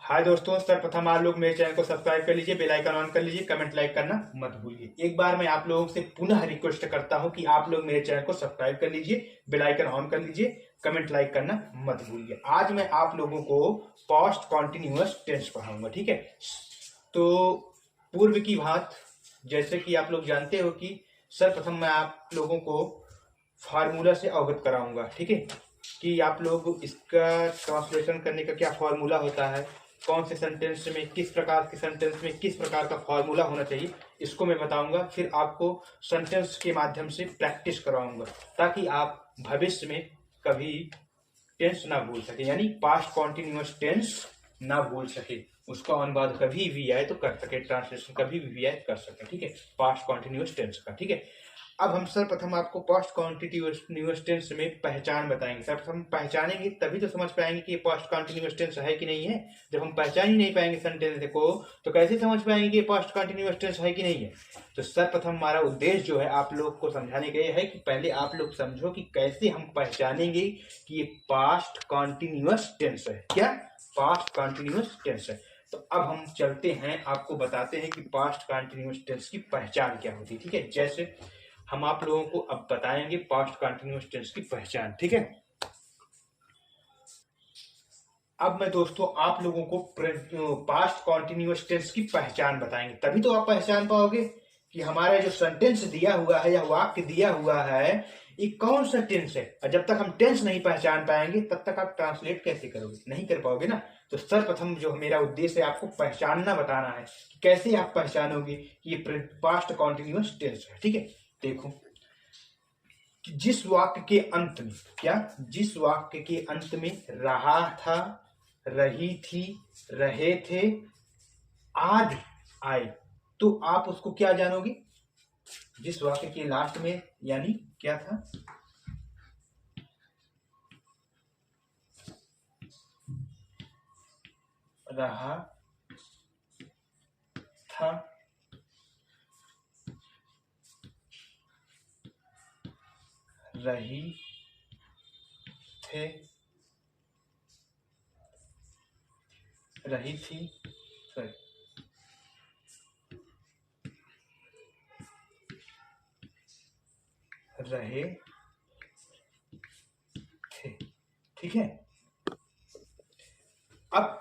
हाय दोस्तों, सर्वप्रथम आप लोग मेरे चैनल को सब्सक्राइब कर लीजिए, बेल आइकन ऑन कर लीजिए, कमेंट लाइक करना मत भूलिए। एक बार मैं आप लोगों से पुनः रिक्वेस्ट करता हूं कि आप लोग मेरे चैनल को सब्सक्राइब कर लीजिए, बेल आइकन ऑन कर लीजिए, कमेंट लाइक करना मत भूलिए। आज मैं आप लोगों को पास्ट कॉन्टिन्यूअस टेंस पढ़ाऊंगा, ठीक है। तो पूर्व की बात, जैसे कि आप लोग जानते हो कि सर्वप्रथम मैं आप लोगों को फार्मूला से अवगत कराऊंगा, ठीक है, कि आप लोग इसका ट्रांसलेशन करने का क्या फार्मूला होता है, कौन से सेंटेंस में किस प्रकार के सेंटेंस में किस प्रकार का फार्मूला होना चाहिए, इसको मैं बताऊंगा। फिर आपको सेंटेंस के माध्यम से प्रैक्टिस करवाऊंगा ताकि आप भविष्य में कभी टेंस ना भूल सके, यानी पास्ट कॉन्टिन्यूअस टेंस ना भूल सके, उसका अनुवाद कभी भी आए तो कर सके, ट्रांसलेशन कभी भी आए कर सके, ठीक है, पास्ट कॉन्टिन्यूअस टेंस का, ठीक है। अब हम सर्वप्रथम आपको पास्ट कॉन्टिन्यूअस टेंस में पहचान बताएंगे। सर्वप्रथम पहचानेंगे तभी तो समझ पाएंगे कि ये पास्ट कॉन्टिन्यूअस टेंस है कि नहीं है। जब हम पहचान ही नहीं पाएंगे सेंटेंस को तो कैसे समझ पाएंगे कि ये पास्ट कॉन्टिन्यूअस टेंस है कि नहीं है। तो सर्वप्रथम हमारा उद्देश्य जो है आप लोग को समझाने का यह है कि पहले आप लोग समझो कि कैसे हम पहचानेंगे कि ये पास्ट कॉन्टिन्यूअस टेंस है। क्या पास्ट कॉन्टिन्यूअस टेंस है? तो अब हम चलते हैं, आपको बताते हैं कि पास्ट कॉन्टिन्यूअस टेंस की पहचान क्या होती है, ठीक है। जैसे हम आप लोगों को अब बताएंगे पास्ट कॉन्टिन्यूअस टेंस की पहचान, ठीक है। अब मैं दोस्तों आप लोगों को पास्ट कॉन्टिन्यूअस टेंस की पहचान बताएंगे, तभी तो आप पहचान पाओगे कि हमारा जो सेंटेंस दिया हुआ है या वाक्य दिया हुआ है ये कौन सा टेंस है। और जब तक हम टेंस नहीं पहचान पाएंगे तब तक आप ट्रांसलेट कैसे करोगे, नहीं कर पाओगे ना। तो सर्वप्रथम जो मेरा उद्देश्य है आपको पहचानना बताना है कि कैसे आप पहचानोगे कि ये पास्ट कॉन्टिन्यूअस टेंस है, ठीक है। देखो कि जिस वाक्य के अंत में, क्या जिस वाक्य के अंत में रहा था, रही थी, रहे थे आदि आए, तो आप उसको क्या जानोगे। जिस वाक्य के लास्ट में यानी क्या था, रहा था, रही थे, रही थी, सॉरी, रहे थे, ठीक है। अब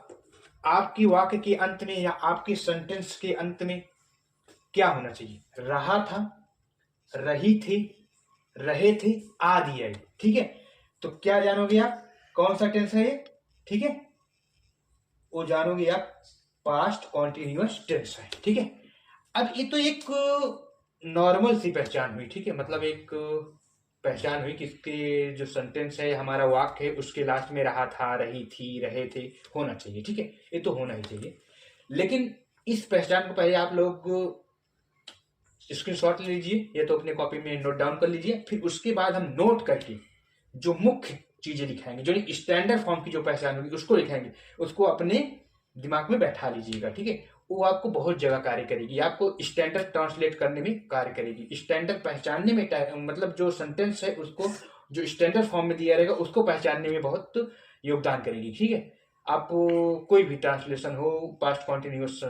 आपकी वाक्य के अंत में या आपके सेंटेंस के अंत में क्या होना चाहिए, रहा था, रही थी, रहे थे आदि आई, ठीक है। तो क्या जानोगे आप, कौन सा टेंस है ये, ठीक है, वो जानोगे आप पास्ट कॉन्टिन्यूअस टेंस है, ठीक है। अब ये तो एक नॉर्मल सी पहचान हुई, ठीक है, मतलब एक पहचान हुई कि इसके जो सेंटेंस है हमारा वाक्य है उसके लास्ट में रहा था, रही थी, रहे थे होना चाहिए, ठीक है, ये तो होना ही चाहिए। लेकिन इस पहचान को पहले आप लोग स्क्रीनशॉट ले लीजिए या तो अपने कॉपी में नोट डाउन कर लीजिए, फिर उसके बाद हम नोट करके जो मुख्य चीजें लिखाएंगे, जो स्टैंडर्ड फॉर्म की जो पहचान होगी उसको लिखाएंगे, उसको अपने दिमाग में बैठा लीजिएगा, ठीक है। वो आपको बहुत जगह कार्य करेगी, आपको स्टैंडर्ड ट्रांसलेट करने में कार्य करेगी, स्टैंडर्ड पहचानने में, मतलब जो सेंटेंस है उसको जो स्टैंडर्ड फॉर्म में दिया रहेगा उसको पहचानने में बहुत योगदान करेगी, ठीक है। आप कोई भी ट्रांसलेशन हो पास्ट कॉन्टिन्यूअस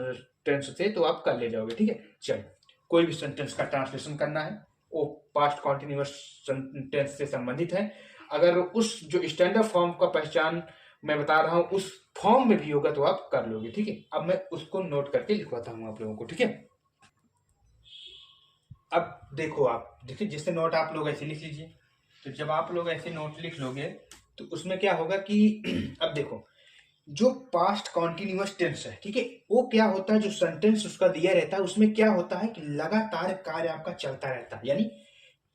टेंस से तो आप कर ले जाओगे, ठीक है। चलिए, कोई भी सेंटेंस का ट्रांसलेशन करना है वो पास्ट कॉन्टिन्यूअस टेंस से संबंधित है। अगर उस जो स्टैंडर्ड फॉर्म का पहचान मैं बता रहा हूं उस फॉर्म में भी होगा तो आप कर लोगे, ठीक है। अब मैं उसको नोट करके लिखवाता हूं आप लोगों को, ठीक है। अब देखो, आप देखिए, जिससे नोट आप लोग ऐसे लिख लीजिए। तो जब आप लोग ऐसे नोट लिख लोगे तो उसमें क्या होगा कि अब देखो, जो पास्ट कॉन्टिन्यूअस टेंस है, ठीक है, वो क्या होता है, जो सेंटेंस उसका दिया रहता है उसमें क्या होता है कि लगातार कार्य आपका चलता रहता है, यानी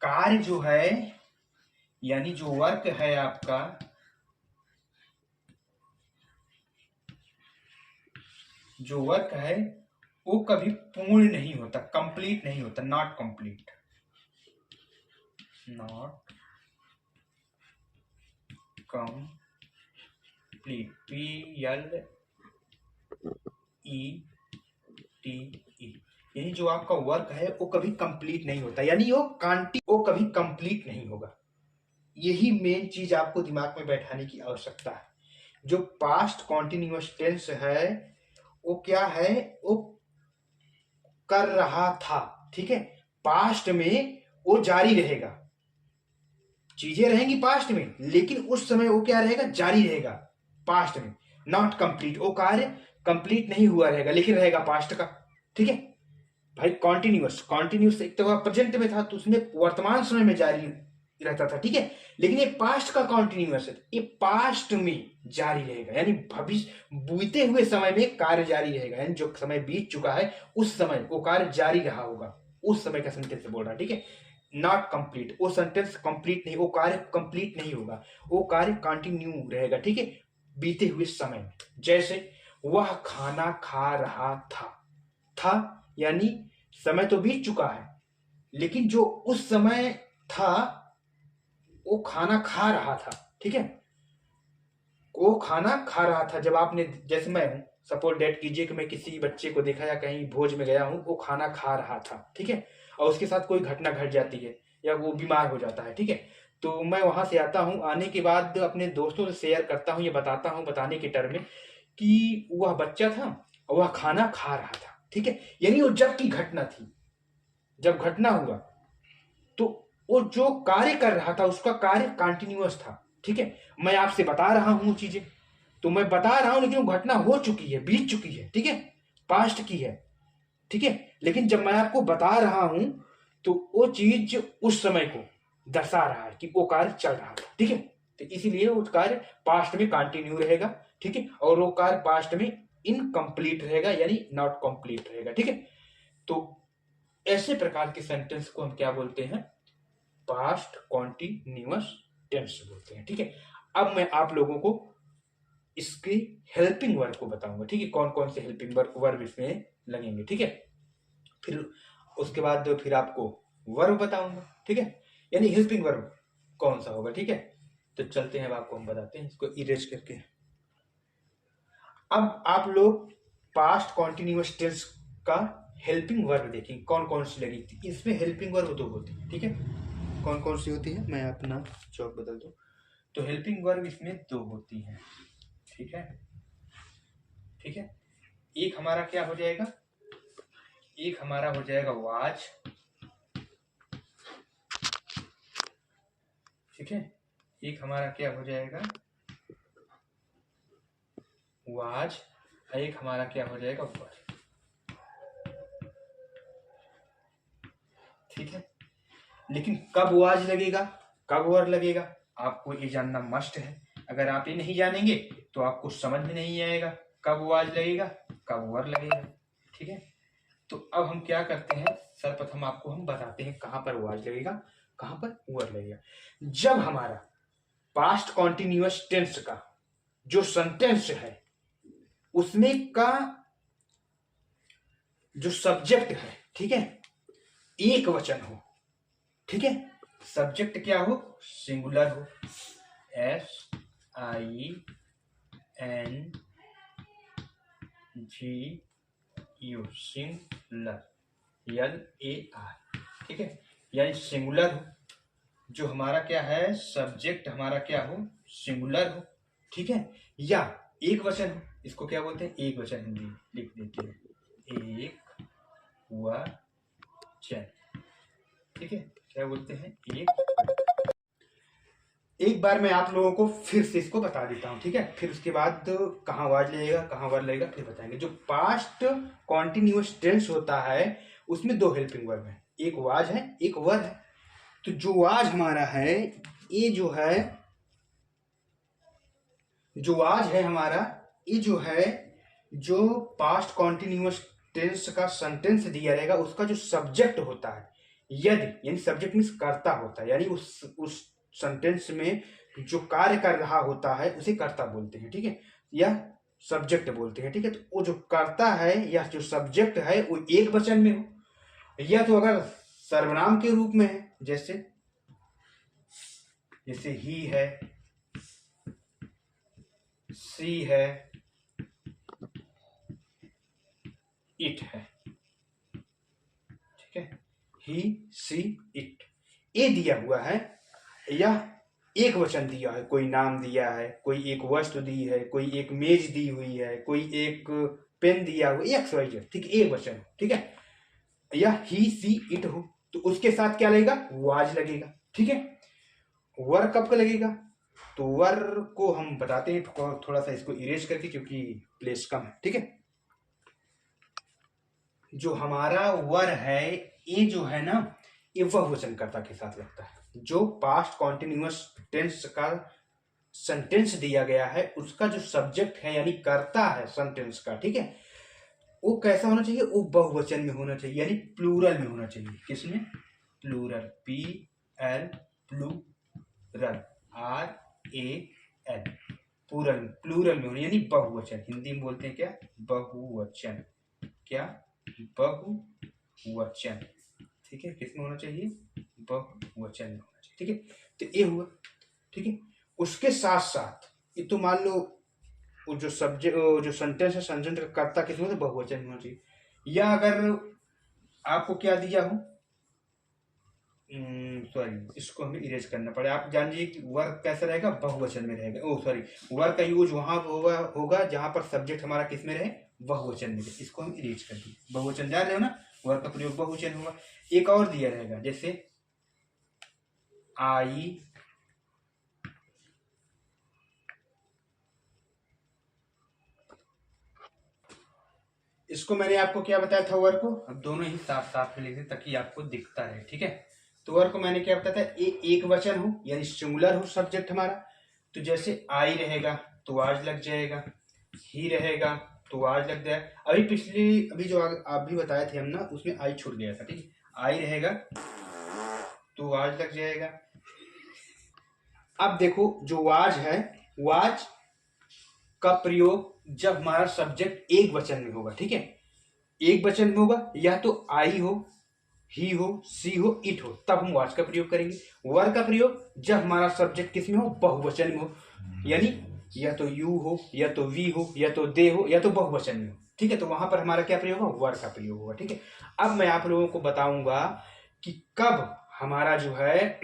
कार्य जो है, यानी जो वर्क है आपका, जो वर्क है वो कभी पूर्ण नहीं होता, कंप्लीट नहीं होता, not complete, not complete, PLETE, यानी जो आपका वर्क है वो कभी कंप्लीट नहीं होता, यानी वो कभी कंप्लीट नहीं होगा। यही मेन चीज आपको दिमाग में बैठाने की आवश्यकता है। जो पास्ट कॉन्टिन्यूअस टेंस है वो क्या है, वो कर रहा था, ठीक है। पास्ट में वो जारी रहेगा, चीजें रहेंगी पास्ट में, लेकिन उस समय वो क्या रहेगा, जारी रहेगा पास्ट में। नॉट कंप्लीट, वो कार्य कंप्लीट नहीं हुआ रहेगा लेकिन रहेगा पास्ट का, ठीक है भाई। कॉन्टिन्यूअस, कॉन्टिन्यूअस एक तो प्रेजेंट में था तो उसमें वर्तमान समय में जारी रहता था, ठीक है। लेकिन ये पास्ट का कॉन्टिन्यूअस है, ये पास्ट में जारी रहेगा, यानी भविष्य बीते हुए समय में कार्य जारी रहेगा, यानी जो समय बीत चुका है उस समय वो कार्य जारी रहा होगा, उस समय का सेंटेंस बोल रहा है, ठीक है। नॉट कंप्लीट, वो सेंटेंस कंप्लीट नहीं, वो कार्य कंप्लीट नहीं होगा, वो कार्य कंटिन्यू रहेगा, ठीक है, बीते हुए समय में। जैसे वह खाना खा रहा था यानी समय तो बीत चुका है, लेकिन जो उस समय था वो खाना खा रहा था, ठीक है। वो खाना खा रहा था जब आपने, जैसे मैं हूं, सपोज डेट कीजिए कि मैं किसी बच्चे को देखा या कहीं भोज में गया हूं, वो खाना खा रहा था, ठीक है, और उसके साथ कोई घटना घट जाती है या वो बीमार हो जाता है, ठीक है। तो मैं वहां से आता हूं, आने के बाद अपने दोस्तों से शेयर करता हूं, ये बताता हूं बताने के टर्म में कि वह बच्चा था और वह खाना खा रहा था, ठीक है। यानी वो जब की घटना थी, जब घटना हुआ तो वो जो कार्य कर रहा था उसका कार्य कंटिन्यूअस था, ठीक है। मैं आपसे बता रहा हूं चीजें, तो मैं बता रहा हूं लेकिन वो घटना हो चुकी है, बीत चुकी है, ठीक है, पास्ट की है, ठीक है। लेकिन जब मैं आपको बता रहा हूं तो वो चीज उस समय को दर्शा रहा है कि वो कार्य चल रहा था, ठीक है। तो इसीलिए वो कार्य पास्ट में कंटिन्यू रहेगा, ठीक है, और वो कार्य पास्ट में इनकम्प्लीट रहेगा यानी नॉट कंप्लीट रहेगा, ठीक है। तो ऐसे प्रकार के सेंटेंस को हम क्या बोलते हैं, पास्ट कॉन्टिन्यूअस टेंस बोलते हैं, ठीक है। अब मैं आप लोगों को इसके हेल्पिंग वर्ब को बताऊंगा, ठीक है, कौन कौन से हेल्पिंग वर्ब इसमें लगेंगे, ठीक है। फिर उसके बाद फिर आपको वर्ब बताऊंगा, ठीक है, यानी हेल्पिंग वर्ब कौन सा होगा, ठीक है। तो चलते हैं, अब आपको हम बताते हैं इसको इरेज करके। अब आप लोग पास्ट कॉन्टिन्यूअस टेंस का हेल्पिंग वर्ब देखेंगे कौन कौन सी लगी थी। इसमें हेल्पिंग वर्ब दो होती है, ठीक है, कौन कौन सी होती है, मैं अपना चौक बदल दूं। तो हेल्पिंग वर्ब इसमें दो होती है, ठीक है, ठीक है। एक हमारा क्या हो जाएगा, एक हमारा हो जाएगा वाज, ठीक है, एक हमारा क्या हो जाएगा वाज, एक हमारा क्या हो जाएगा वर, ठीक है। लेकिन कब वाज लगेगा, कब वर लगेगा, आपको ये जानना मस्ट है। अगर आप ये नहीं जानेंगे तो आपको समझ में नहीं आएगा कब वाज लगेगा कब वर लगेगा, ठीक है। तो अब हम क्या करते हैं, सर्वप्रथम आपको हम बताते हैं कहां पर वाज लगेगा कहां पर वर लगेगा। जब हमारा पास्ट कॉन्टिन्यूअस टेंस का जो सेंटेंस है उसमें का जो सब्जेक्ट है, ठीक है, एक वचन हो, ठीक है, सब्जेक्ट क्या हो, सिंगुलर हो, SINGU, सिंगुलर, LAR, ठीक है, यानी सिंगुलर हो, जो हमारा क्या है सब्जेक्ट हमारा क्या हो, सिंगुलर हो, ठीक है, या एक वचन हो, इसको क्या बोलते हैं, एक वचन हिंदी लिख देते हैं, एक वचन, ठीक है, क्या बोलते हैं, एक बार मैं आप लोगों को फिर से इसको बता देता हूं, ठीक है, फिर उसके बाद कहां वाज लगेगा कहां वर लगेगा फिर बताएंगे। जो पास्ट कॉन्टिन्यूअस टेंस होता है उसमें दो हेल्पिंग वर्ब है, एक वाज है एक वर है। तो जो वाज हमारा है, ये जो है, जो वाज है हमारा, ये जो है, जो पास्ट कॉन्टिन्यूअस टेंस का सेंटेंस दिया रहेगा उसका जो सब्जेक्ट होता है, यदि यानी सब्जेक्ट मीन्स कर्ता होता है, यानी उस सेंटेंस में जो कार्य कर रहा होता है उसे कर्ता बोलते हैं, ठीक है, या सब्जेक्ट बोलते हैं, ठीक है। तो वो जो कर्ता है या जो सब्जेक्ट है वो एक वचन में हो, या तो अगर सर्वनाम के रूप में है, जैसे जैसे ही है, सी है, इट है, ठीक है, ही सी इट, ये दिया हुआ है, या एक वचन दिया है, कोई नाम दिया है, कोई एक वस्तु दी है, कोई एक मेज दी हुई है, कोई एक पेन दिया हुआ, एक्स वाई जेड, ठीक है, एक वचन, ठीक है, या ही सी इट हो, तो उसके साथ क्या लगेगा, वाज लगेगा, ठीक है। वर कब का लगेगा, तो वर को हम बताते हैं थोड़ा सा इसको इरेज करके, क्योंकि प्लेस कम है, ठीक है। जो हमारा वर है, ये जो है ना, ये वह वचनकर्ता के साथ लगता है। जो पास्ट कॉन्टिन्यूअस टेंस का सेंटेंस दिया गया है, उसका जो सब्जेक्ट है यानी कर्ता है सेंटेंस का, ठीक है, वो कैसा होना चाहिए, वो बहुवचन में होना चाहिए, यानी प्लूरल में होना चाहिए। किसमें, plural, P L plural, R A L, plural, plural में होना, यानी बहुवचन, हिंदी में बोलते हैं क्या, बहुवचन, क्या, बहुवचन, ठीक है, किसमें होना चाहिए, बहुवचन में होना चाहिए, ठीक है। तो ये हुआ, ठीक है। उसके साथ साथ ये तो मान लो वो जो सब्जेक्ट, जो सेंटेंस है, सेंटेंस का कर्ता किसमें, तो बहुवचन में होना चाहिए। या अगर आपको क्या दिया हो, सॉरी, इसको हमें इरेज करना पड़े, आप जानिए कि वर्क कैसा रहेगा, बहुवचन में रहेगा, ओ सॉरी, वर्क का यूज वहां होगा जहां पर सब्जेक्ट हमारा किस में रहे, बहुवचन में, इसको हम इरेज कर दिए, बहुवचन जान रहे हो ना, वर्क का प्रयोग बहुवचन होगा। एक और दिया रहेगा, जैसे आई, इसको मैंने आपको क्या बताया था, वर्क को, अब दोनों ही साफ साफ में लिख दे ताकि आपको दिखता रहे, ठीक है। तो वर्क को मैंने क्या बताया था, एक वचन हो यानी सिंगुलर हो सब्जेक्ट हमारा, तो जैसे आई रहेगा तो आज लग जाएगा, ही रहेगा तो आज लग जाए, अभी जो आप भी बताए थे हम ना, उसमें आई छूट गया था, ठीक है, आई रहेगा तो आज लग जाएगा। अब देखो जो वाज है, वाज का प्रयोग जब हमारा सब्जेक्ट एक वचन में होगा, ठीक है, एक वचन में होगा, या तो आई हो, ही हो, सी हो, इट हो, तब हम वाज का प्रयोग करेंगे। वर का प्रयोग जब हमारा सब्जेक्ट किस में हो, बहुवचन में हो, यानी या तो यू हो, या तो वी हो, या तो दे हो, या तो बहुवचन में हो, ठीक है, तो वहां पर हमारा क्या प्रयोग होगा, वर का प्रयोग होगा, ठीक है। अब मैं आप लोगों को बताऊंगा कि कब हमारा जो है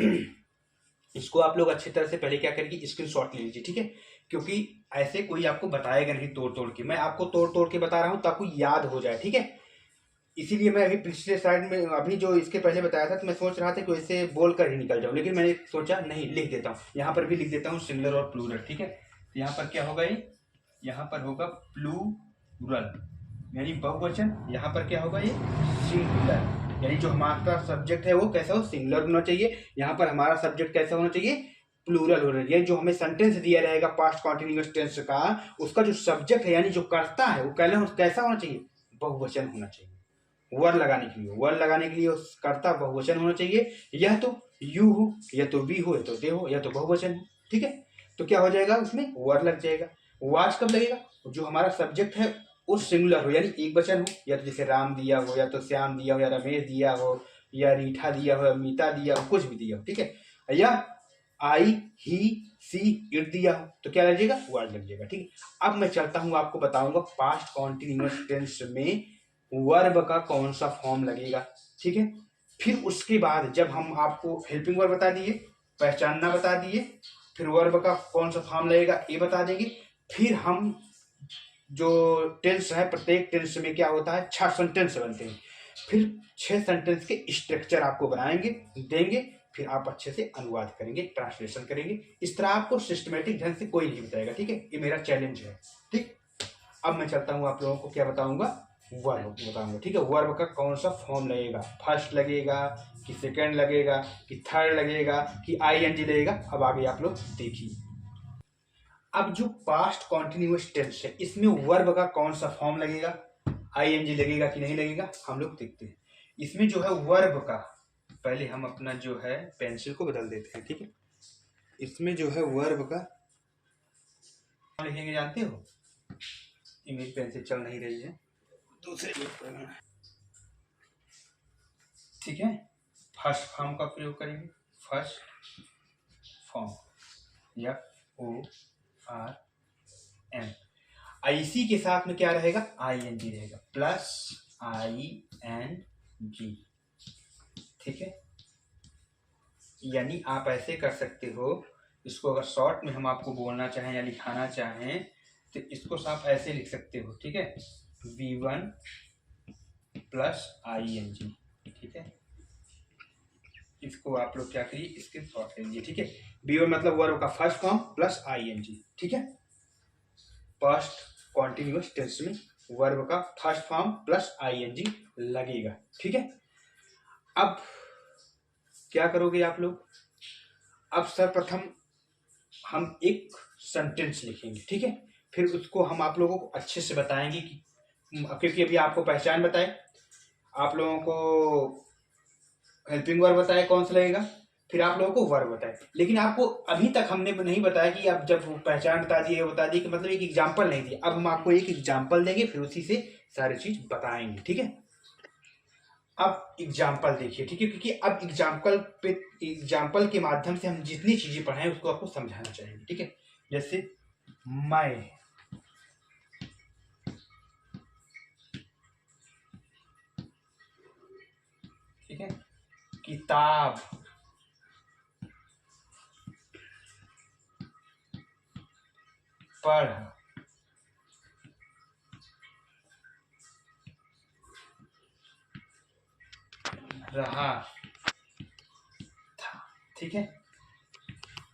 इसको आप लोग अच्छी तरह से पहले क्या करेंगे, स्क्रीनशॉट ले लीजिए, ठीक है, क्योंकि ऐसे कोई आपको बताएगा नहीं तोड़ तोड़ के, मैं आपको तोड़ तोड़ के बता रहा हूं ताकि याद हो जाए, ठीक है। इसीलिए मैं अभी पिछले स्लाइड में, अभी जो इसके पहले बताया था, तो मैं सोच रहा था कि इसे बोल कर ही निकल जाऊं, लेकिन मैंने सोचा नहीं, लिख देता हूँ, यहाँ पर भी लिख देता हूँ सिंगुलर और प्लूरल, ठीक है। तो यहाँ पर क्या होगा, ये यहाँ पर होगा प्लूरल यानी बहुवचन, यहाँ पर क्या होगा, ये सिंगुलर, यानी जो हमारा सब्जेक्ट है वो कैसा हो, सिंगुलर होना चाहिए, यहाँ पर हमारा सब्जेक्ट कैसा होना चाहिए, प्लूरल होना चाहिए। जो हमें सेंटेंस दिया रहेगा पास्ट कॉन्टिन्यूअस टेंस का, उसका जो सब्जेक्ट है यानी जो कर्ता है, वो कैसा होना चाहिए, बहुवचन होना चाहिए। वर लगाने के लिए, वर लगाने के लिए कर्ता बहुवचन होना चाहिए, यह तो यू हो, या तो वी हो, या तो दे हो, या तो बहुवचन हो, ठीक है। तो क्या हो जाएगा, उसमें वर लग जाएगा। वाज कब लगेगा, जो हमारा सब्जेक्ट है वो सिंगुलर हो यानी एक वचन हो, या तो जैसे राम दिया हो, या तो श्याम दिया हो, या रमेश दिया हो, या रीठा दिया हो, या मीता दिया हो, कुछ भी दिया हो, ठीक है, या आई, ही, सी, इट दिया हो, तो क्या लग जाएगा, वर्ड लग जाएगा, ठीक है। अब मैं चलता हूं, आपको बताऊंगा पास्ट कॉन्टिन्यूअस टेंस में वर्ब का कौन सा फॉर्म लगेगा, ठीक है। फिर उसके बाद जब हम आपको हेल्पिंग वर्ब बता दिए, पहचानना बता दिए, फिर वर्ब का कौन सा फॉर्म लगेगा ये बता देंगे, फिर हम जो टेंस है, प्रत्येक टेंस में क्या होता है, 6 सेंटेंस बनते हैं, फिर 6 सेंटेंस के स्ट्रक्चर आपको बनाएंगे, देंगे, फिर आप अच्छे से अनुवाद करेंगे, ट्रांसलेशन करेंगे। इस तरह आपको सिस्टमेटिक ढंग से कोई नहीं बताएगा, ठीक है, ये मेरा चैलेंज है, ठीक। अब मैं चलता हूं, आप लोगों को क्या बताऊंगा, वर्ब बताऊंगा, ठीक है। वर्ब का कौन सा फॉर्म लगेगा, फर्स्ट लगेगा कि सेकंड लगेगा कि थर्ड लगेगा कि आईएनजी लगेगा, अब आगे आप लोग देखिए। अब जो पास्ट कॉन्टिन्यूअस टेंस है, इसमें वर्ब का कौन सा फॉर्म लगेगा, आईएनजी लगेगा कि नहीं लगेगा, हम लोग देखते हैं। इसमें जो है वर्ब का, पहले हम अपना जो है पेंसिल को बदल देते हैं, ठीक है। इसमें जो है वर्ब का लिखेंगे, जानते हो, इमेज पेंसिल चल नहीं रही है, दूसरे पेज, ठीक है। फर्स्ट फॉर्म का प्रयोग करेंगे, फर्स्ट फॉर्म, FORM, IC के साथ में क्या रहेगा, ING रहेगा, प्लस ING, ठीक है। यानी आप ऐसे कर सकते हो इसको अगर शॉर्ट में हम आपको बोलना चाहें या लिखाना चाहें तो इसको आप ऐसे लिख सकते हो, ठीक है, V1 प्लस ING, ठीक है। इसको आप लोग क्या करिए, इसके शॉर्ट ले लीजिए, ठीक है। V1 मतलब वर्ब का फर्स्ट फॉर्म प्लस ING, ठीक है। पास्ट कॉन्टिन्यूअस टेंस में वर्ब का फर्स्ट फॉर्म प्लस ING लगेगा, ठीक है। अब क्या करोगे आप लोग, अब सर्वप्रथम हम एक सेंटेंस लिखेंगे, ठीक है। फिर उसको हम आप लोगों को अच्छे से बताएंगे कि, क्योंकि अभी आपको पहचान बताए, आप लोगों को हेल्पिंग वर्ब बताए कौन सा लगेगा, फिर आप लोगों को वर्ब बताए। लेकिन आपको अभी तक हमने नहीं बताया कि आप जब पहचान बता दिए कि मतलब एक एग्जाम्पल नहीं दिया। अब हम आपको एक एग्जाम्पल देंगे, फिर उसी से सारी चीज बताएंगे, ठीक है। अब एग्जाम्पल देखिए, ठीक है, क्योंकि अब एग्जाम्पल के माध्यम से हम जितनी चीजें पढ़ाएं उसको आपको समझाना चाहेंगे, ठीक है। जैसे मैं, ठीक है, किताब, पढ़ रहा था, ठीक है।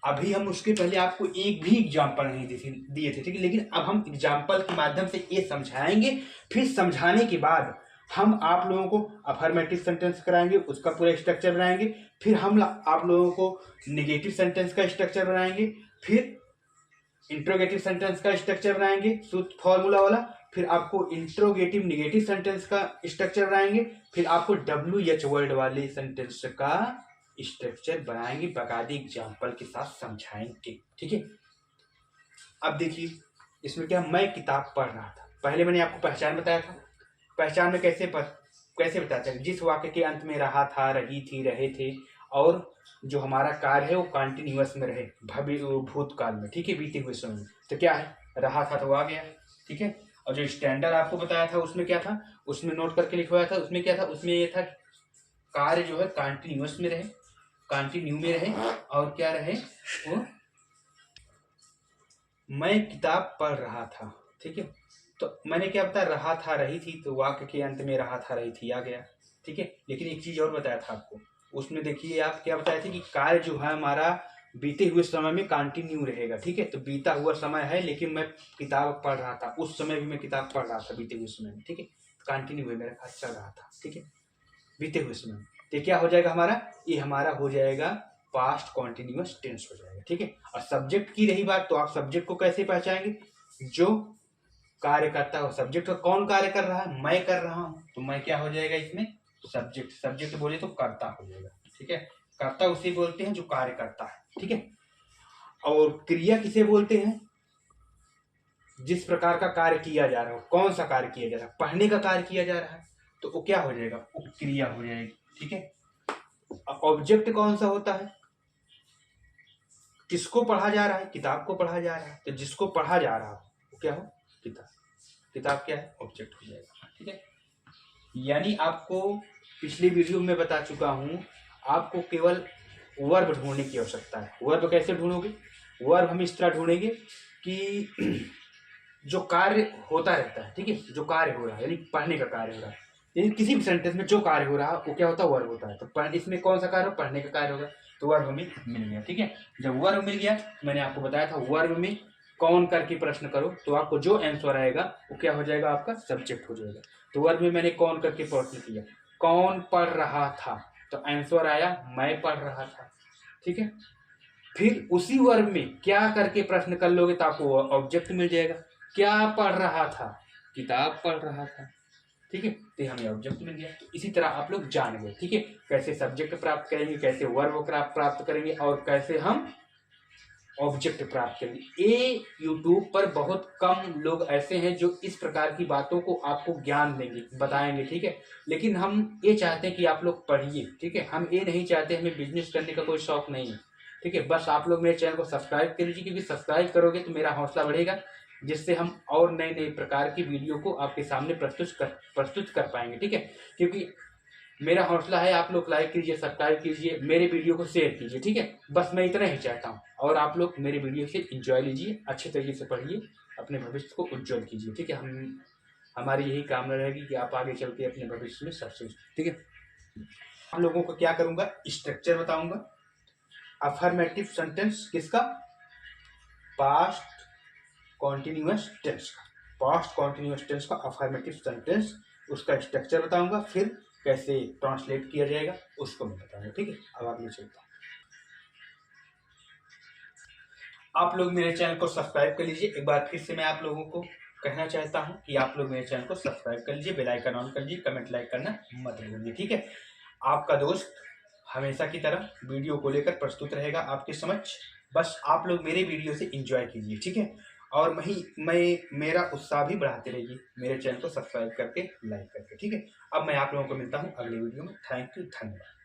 अभी हम उसके पहले आपको एक भी एग्जाम्पल नहीं दिए थे, ठीक है। लेकिन अब हम एग्जाम्पल के माध्यम से ये समझाएंगे, फिर समझाने के बाद हम आप लोगों को अफर्मेटिव सेंटेंस कराएंगे, उसका पूरा स्ट्रक्चर बनाएंगे। फिर हम आप लोगों को नेगेटिव सेंटेंस का स्ट्रक्चर बनाएंगे, फिर इंट्रोगेटिव सेंटेंस का स्ट्रक्चर बनाएंगे सूत्र फॉर्मूला वाला, फिर आपको इंट्रोगेटिव नेगेटिव सेंटेंस का स्ट्रक्चर बनाएंगे, फिर आपको WH वर्ड वाले सेंटेंस का स्ट्रक्चर बनाएंगे, बकायदे एग्जाम्पल के साथ समझाएंगे, ठीक है। अब देखिए इसमें क्या, मैं किताब पढ़ रहा था, पहले मैंने आपको पहचान बताया था। पहचान में कैसे बताया था, जिस वाक्य के अंत में रहा था, रही थी, रहे थे, और जो हमारा कार्य है वो कंटिन्यूअस में रहे, भूतकाल में, ठीक है, बीते हुए समय में, तो क्या है, रहा था तो आ गया, ठीक है। और जो स्टैंडर्ड आपको बताया था उसमें क्या था, उसमें नोट करके लिखवाया था, उसमें क्या था, उसमें ये था कार्य जो है कंटिन्यूअस में रहे, कंटिन्यू में रहे, और क्या रहे वो, मैं किताब पढ़ रहा था, ठीक है। तो मैंने क्या बताया, रहा था, रही थी, तो वाक्य के अंत में रहा था, रही थी आ गया, ठीक है। लेकिन एक चीज और बताया था आपको, उसमें देखिए आप क्या बताए थे कि कार्य जो है हमारा बीते हुए समय में कंटिन्यू रहेगा, ठीक है। तो बीता हुआ समय है, लेकिन मैं किताब पढ़ रहा था, उस समय भी मैं किताब पढ़ रहा था बीते हुए समय में, ठीक है। कंटिन्यू है, मेरा कार्य चल रहा था, ठीक है, बीते हुए समय में। तो क्या हो जाएगा हमारा, ये हमारा हो जाएगा पास्ट कॉन्टिन्यूअस टेंस हो जाएगा, ठीक है। और सब्जेक्ट की रही बात, तो आप सब्जेक्ट को कैसे पहचानेंगे, जो कार्य करता हो, सब्जेक्ट का कौन कार्य कर रहा है, मैं कर रहा हूं, तो मैं क्या हो जाएगा इसमें, सब्जेक्ट। सब्जेक्ट बोले तो कर्ता हो जाएगा, ठीक है। कर्ता उसे बोलते हैं जो कार्य करता है, ठीक है। और क्रिया किसे बोलते हैं, जिस प्रकार का कार्य किया जा रहा हो, कौन सा कार्य किया जा रहा है, पढ़ने का कार्य किया जा रहा है, तो वो क्या हो जाएगा, क्रिया हो जाएगी, ठीक है। ऑब्जेक्ट कौन सा होता है, किसको पढ़ा जा रहा है, किताब को पढ़ा जा रहा है, तो जिसको पढ़ा जा रहा हो वो क्या हो, किताब। किताब क्या है, ऑब्जेक्ट हो जाएगा, ठीक है। यानी आपको पिछली वीडियो में बता चुका हूं, आपको केवल वर्ब ढूंढने की आवश्यकता है। वर्ब कैसे ढूंढोगे, वर्ब हम इस तरह ढूंढेंगे कि जो कार्य होता रहता है, ठीक है, जो कार्य हो रहा है, यानी पढ़ने का कार्य हो रहा है, यानी किसी भी सेंटेंस में जो कार्य हो रहा है वो क्या होता है, वर्ब होता है। तो इसमें कौन सा कार्य हो, पढ़ने का कार्य होगा, तो वर्ब हमें मिल गया, ठीक है। जब वर्ब मिल गया, मैंने आपको बताया था वर्ब में कौन करके प्रश्न करो तो आपको जो आंसर आएगा वो क्या हो जाएगा, आपका सब्जेक्ट हो जाएगा। तो वर्ब में मैंने कौन करके प्रश्न किया, कौन पढ़ रहा था, तो आंसर आया मैं पढ़ रहा था, ठीक है। फिर उसी वर्ब में क्या करके प्रश्न कर लोगे तो आपको ऑब्जेक्ट मिल जाएगा, क्या पढ़ रहा था, किताब पढ़ रहा था, ठीक है। तो हमें ऑब्जेक्ट मिल गया। तो इसी तरह आप लोग जान गए, ठीक है, कैसे सब्जेक्ट प्राप्त करेंगे, कैसे वर्ब प्राप्त करेंगे, और कैसे हम ऑब्जेक्ट प्राप्त करेंगे। ये यूट्यूब पर बहुत कम लोग ऐसे हैं जो इस प्रकार की बातों को आपको ज्ञान देंगे, बताएंगे, ठीक है। लेकिन हम ये चाहते हैं कि आप लोग पढ़िए, ठीक है। हम ये नहीं चाहते, हमें बिजनेस करने का कोई शौक नहीं है, ठीक है। बस आप लोग मेरे चैनल को सब्सक्राइब कर लीजिए, क्योंकि सब्सक्राइब करोगे तो मेरा हौसला बढ़ेगा, जिससे हम और नए नए प्रकार की वीडियो को आपके सामने प्रस्तुत कर पाएंगे, ठीक है। क्योंकि मेरा हौसला है, आप लोग लाइक कीजिए, सब्सक्राइब कीजिए, मेरे वीडियो को शेयर कीजिए, ठीक है। बस मैं इतना ही चाहता हूँ, और आप लोग मेरे वीडियो से एंजॉय लीजिए, अच्छे तरीके से पढ़िए, अपने भविष्य को उज्जवल कीजिए, ठीक है। हमारी यही कामना रहेगी कि आप आगे चल के अपने भविष्य में सक्सेस, ठीक है। आप लोगों को क्या करूंगा, स्ट्रक्चर बताऊंगा। अफर्मेटिव सेंटेंस किसका, पास्ट कॉन्टिन्यूअस टेंस का, पास्ट कॉन्टिन्यूअस टेंस का अफर्मेटिव सेंटेंस, उसका स्ट्रक्चर बताऊंगा, फिर कैसे ट्रांसलेट किया जाएगा उसको मैं बताऊंगा, ठीक है। अब आगे चलता हूं। आप लोग मेरे चैनल को सब्सक्राइब कर लीजिए। एक बार फिर से मैं आप लोगों को कहना चाहता हूं कि आप लोग मेरे चैनल को सब्सक्राइब कर लीजिए, बेल आइकन ऑन कर लीजिए, कमेंट लाइक करना मत भूलिए, ठीक है। आपका दोस्त हमेशा की तरह वीडियो को लेकर प्रस्तुत रहेगा आपके समक्ष। बस आप लोग मेरे वीडियो से एंजॉय कीजिए, ठीक है। और मेरा उत्साह भी बढ़ाते रहिए, मेरे चैनल को सब्सक्राइब करके, लाइक करके, ठीक है। अब मैं आप लोगों को मिलता हूँ अगले वीडियो में। थैंक यू, धन्यवाद।